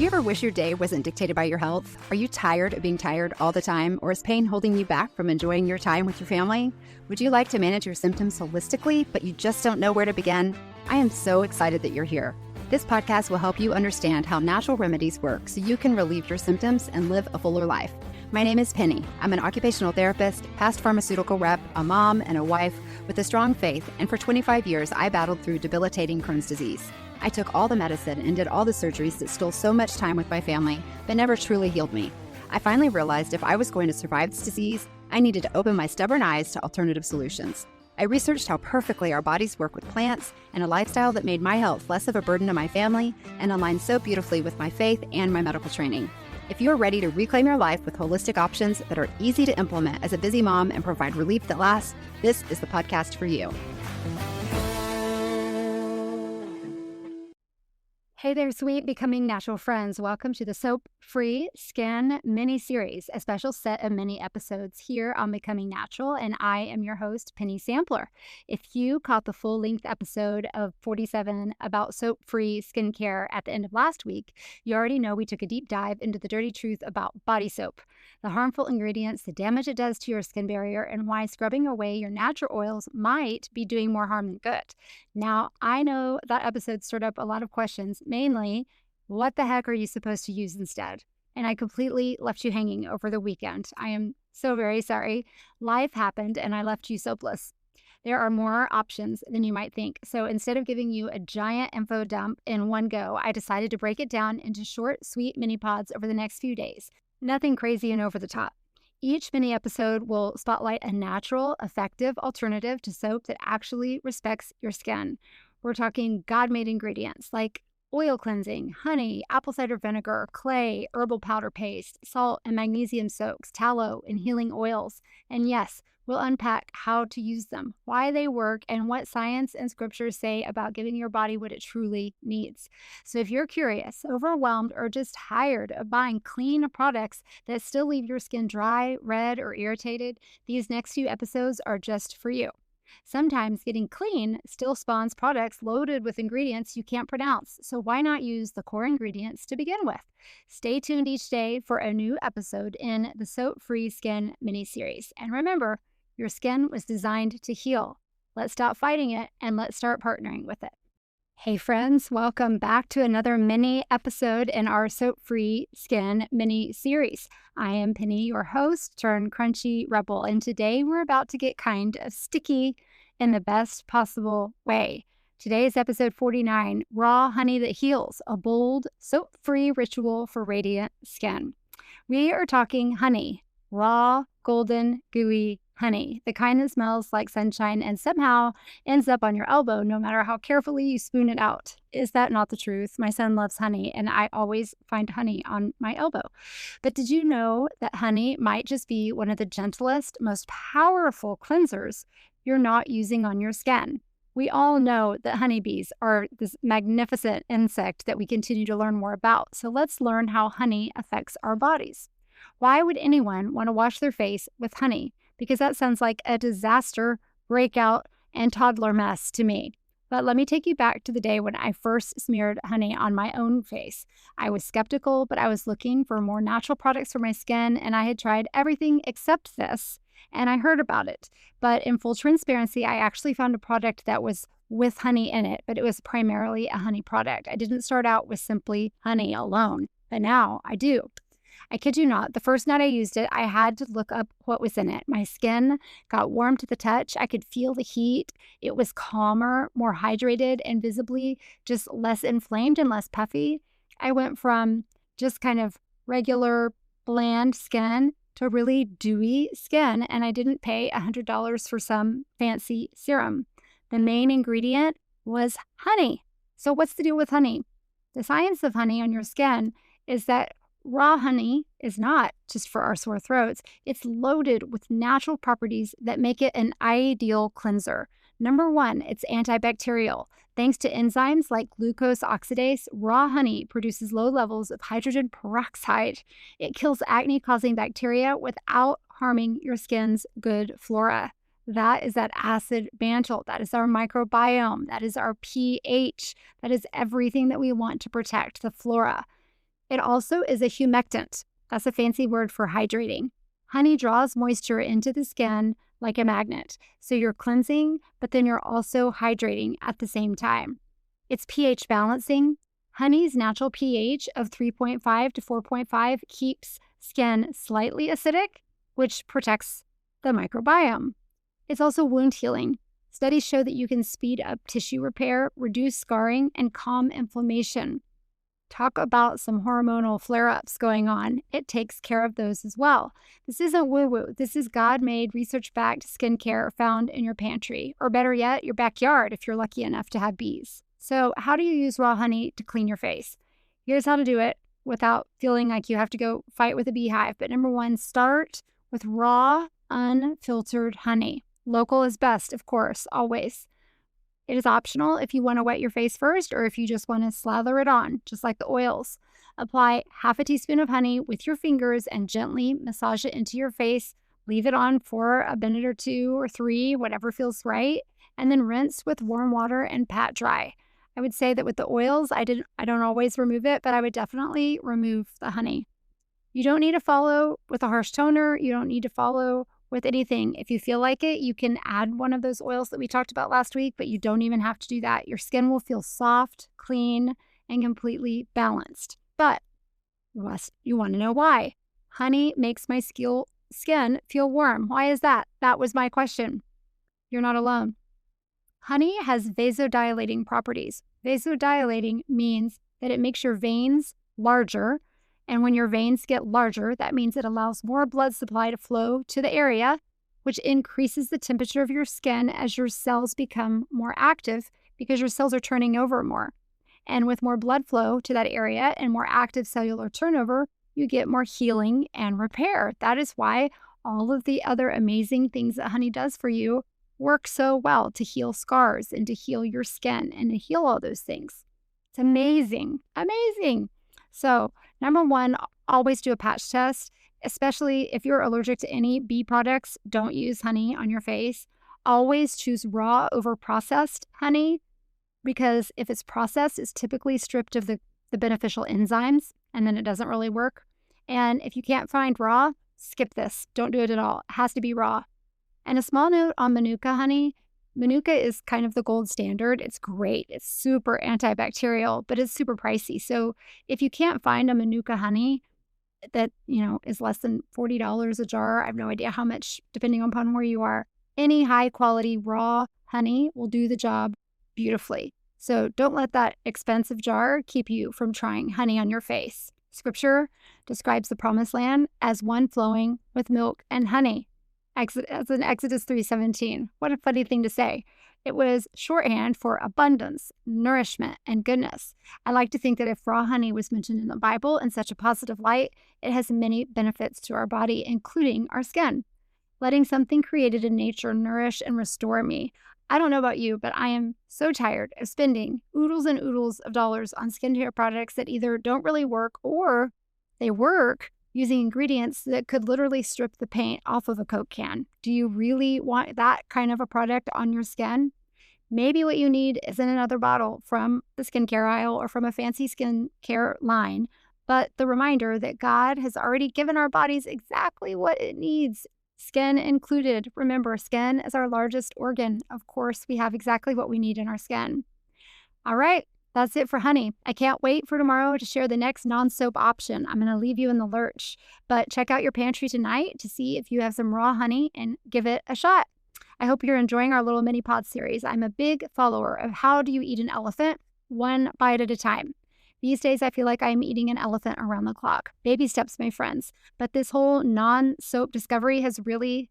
ever wish your day wasn't dictated by your health? Are you tired of being tired all the time, or is pain holding you back from enjoying your time with your family? Would you like to manage your symptoms holistically, but you just don't know where to begin? I am so excited that you're here. This podcast will help you understand how natural remedies work so you can relieve your symptoms and live a fuller life. My name is Penny. I'm an occupational therapist, past pharmaceutical rep, a mom, and a wife with a strong faith, and for 25 years, I battled through debilitating Crohn's disease. I took all the medicine and did all the surgeries that stole so much time with my family, but never truly healed me. I finally realized if I was going to survive this disease, I needed to open my stubborn eyes to alternative solutions. I researched how perfectly our bodies work with plants and a lifestyle that made my health less of a burden to my family and aligned so beautifully with my faith and my medical training. If you're ready to reclaim your life with holistic options that are easy to implement as a busy mom and provide relief that lasts, this is the podcast for you. Hey there, sweet Becoming Natural friends. Welcome to the Soap-Free Skin mini-series, a special set of mini episodes here on Becoming Natural, and I am your host, Penny Sampler. If you caught the full-length episode of 47 about soap-free skincare at the end of last week, you already know we took a deep dive into the dirty truth about body soap, the harmful ingredients, the damage it does to your skin barrier, and why scrubbing away your natural oils might be doing more harm than good. Now, I know that episode stirred up a lot of questions. Mainly, what the heck are you supposed to use instead? And I completely left you hanging over the weekend. I am so very sorry. Life happened and I left you soapless. There are more options than you might think. So instead of giving you a giant info dump in one go, I decided to break it down into short, sweet mini pods over the next few days. Nothing crazy and over the top. Each mini episode will spotlight a natural, effective alternative to soap that actually respects your skin. We're talking God-made ingredients like oil cleansing, honey, apple cider vinegar, clay, herbal powder paste, salt and magnesium soaks, tallow, and healing oils. And yes, we'll unpack how to use them, why they work, and what science and scriptures say about giving your body what it truly needs. So if you're curious, overwhelmed, or just tired of buying clean products that still leave your skin dry, red, or irritated, these next few episodes are just for you. Sometimes getting clean still spawns products loaded with ingredients you can't pronounce, so why not use the core ingredients to begin with? Stay tuned each day for a new episode in the Soap-Free Skin mini-series. And remember, your skin was designed to heal. Let's stop fighting it and let's start partnering with it. Hey friends, welcome back to another mini episode in our Soap-Free Skin mini-series. I am Penny, your host turned crunchy rebel, and today we're about to get kind of sticky in the best possible way. Today is episode 49, Raw Honey That Heals, a bold, soap-free ritual for radiant skin. We are talking honey, raw, golden, gooey honey, the kind that smells like sunshine and somehow ends up on your elbow no matter how carefully you spoon it out. Is that not the truth? My son loves honey and I always find honey on my elbow. But did you know that honey might just be one of the gentlest, most powerful cleansers you're not using on your skin? We all know that honeybees are this magnificent insect that we continue to learn more about. So let's learn how honey affects our bodies. Why would anyone want to wash their face with honey? Because that sounds like a disaster, breakout, and toddler mess to me. But let me take you back to the day when I first smeared honey on my own face. I was skeptical, but I was looking for more natural products for my skin, and I had tried everything except this, and I heard about it. But in full transparency, I actually found a product that was with honey in it, but it was primarily a honey product. I didn't start out with simply honey alone, but now I do. I kid you not, the first night I used it, I had to look up what was in it. My skin got warm to the touch. I could feel the heat. It was calmer, more hydrated, and visibly just less inflamed and less puffy. I went from just kind of regular, bland skin to really dewy skin, and I didn't pay $100 for some fancy serum. The main ingredient was honey. So what's the deal with honey? The science of honey on your skin is that raw honey is not just for our sore throats. It's loaded with natural properties that make it an ideal cleanser. Number one, it's antibacterial. Thanks to enzymes like glucose oxidase, raw honey produces low levels of hydrogen peroxide. It kills acne-causing bacteria without harming your skin's good flora. That is that acid mantle. That is our microbiome. That is our pH. That is everything that we want to protect, the flora. It also is a humectant. That's a fancy word for hydrating. Honey draws moisture into the skin like a magnet. So you're cleansing, but then you're also hydrating at the same time. It's pH balancing. Honey's natural pH of 3.5 to 4.5 keeps skin slightly acidic, which protects the microbiome. It's also wound healing. Studies show that you can speed up tissue repair, reduce scarring, and calm inflammation. Talk about some hormonal flare-ups going on. It takes care of those as well. This isn't woo-woo. This is God-made, research-backed skincare found in your pantry, or better yet, your backyard if you're lucky enough to have bees. So how do you use raw honey to clean your face? Here's how to do it without feeling like you have to go fight with a beehive. But number one, start with raw, unfiltered honey. Local is best, of course, always. It is optional if you want to wet your face first or if you just want to slather it on, just like the oils. Apply half a teaspoon of honey with your fingers and gently massage it into your face. Leave it on for a minute or 2 or 3, whatever feels right, and then rinse with warm water and pat dry. I would say that with the oils, I don't always remove it, but I would definitely remove the honey. You don't need to follow with a harsh toner. You don't need to follow with anything. If you feel like it, you can add one of those oils that we talked about last week, but you don't even have to do that. Your skin will feel soft, clean, and completely balanced. But you want to know why. Honey makes my skin feel warm. Why is that? That was my question. You're not alone. Honey has vasodilating properties. Vasodilating means that it makes your veins larger. And when your veins get larger, that means it allows more blood supply to flow to the area, which increases the temperature of your skin as your cells become more active because your cells are turning over more. And with more blood flow to that area and more active cellular turnover, you get more healing and repair. That is why all of the other amazing things that honey does for you work so well to heal scars and to heal your skin and to heal all those things. It's amazing, amazing. So, number one, always do a patch test, especially if you're allergic to any bee products. Don't use honey on your face. Always choose raw over processed honey because if it's processed, it's typically stripped of the beneficial enzymes and then it doesn't really work. And if you can't find raw, skip this. Don't do it at all. It has to be raw. And a small note on Manuka honey. Manuka is kind of the gold standard. It's great. It's super antibacterial, but it's super pricey. So if you can't find a Manuka honey that, is less than $40 a jar, I have no idea how much, depending upon where you are, any high quality raw honey will do the job beautifully. So don't let that expensive jar keep you from trying honey on your face. Scripture describes the promised land as one flowing with milk and honey. As in Exodus 3:17. What a funny thing to say. It was shorthand for abundance, nourishment, and goodness. I like to think that if raw honey was mentioned in the Bible in such a positive light, it has many benefits to our body, including our skin. Letting something created in nature nourish and restore me. I don't know about you, but I am so tired of spending oodles and oodles of dollars on skincare products that either don't really work or they work using ingredients that could literally strip the paint off of a Coke can. Do you really want that kind of a product on your skin? Maybe what you need isn't another bottle from the skincare aisle or from a fancy skincare line, but the reminder that God has already given our bodies exactly what it needs, skin included. Remember, skin is our largest organ. Of course, we have exactly what we need in our skin. All right. That's it for honey. I can't wait for tomorrow to share the next non-soap option. I'm going to leave you in the lurch, but check out your pantry tonight to see if you have some raw honey and give it a shot. I hope you're enjoying our little mini pod series. I'm a big follower of how do you eat an elephant, one bite at a time. These days, I feel like I'm eating an elephant around the clock. Baby steps, my friends. But this whole non-soap discovery has really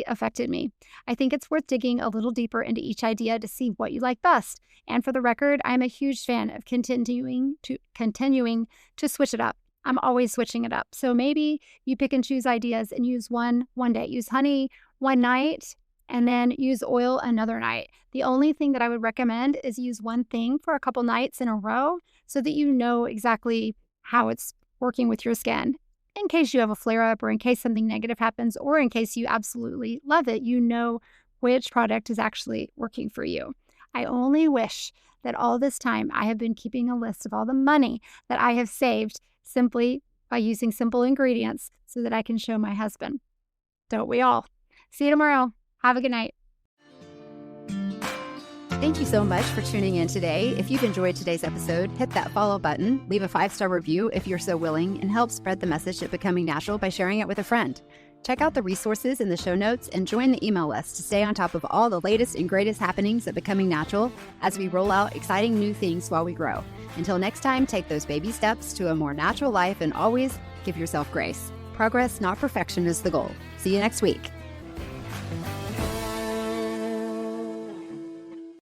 affected me. I think it's worth digging a little deeper into each idea to see what you like best. And for the record, I'm a huge fan of continuing to switch it up. I'm always switching it up. So maybe you pick and choose ideas and use one day. Use honey one night and then use oil another night. The only thing that I would recommend is use one thing for a couple nights in a row so that you know exactly how it's working with your skin. In case you have a flare-up or in case something negative happens or in case you absolutely love it, you know which product is actually working for you. I only wish that all this time I have been keeping a list of all the money that I have saved simply by using simple ingredients so that I can show my husband. Don't we all? See you tomorrow. Have a good night. Thank you so much for tuning in today. If you've enjoyed today's episode, hit that follow button, leave a 5-star review if you're so willing, and help spread the message of becoming natural by sharing it with a friend. Check out the resources in the show notes and join the email list to stay on top of all the latest and greatest happenings at Becoming Natural as we roll out exciting new things while we grow. Until next time, take those baby steps to a more natural life and always give yourself grace. Progress, not perfection, is the goal. See you next week.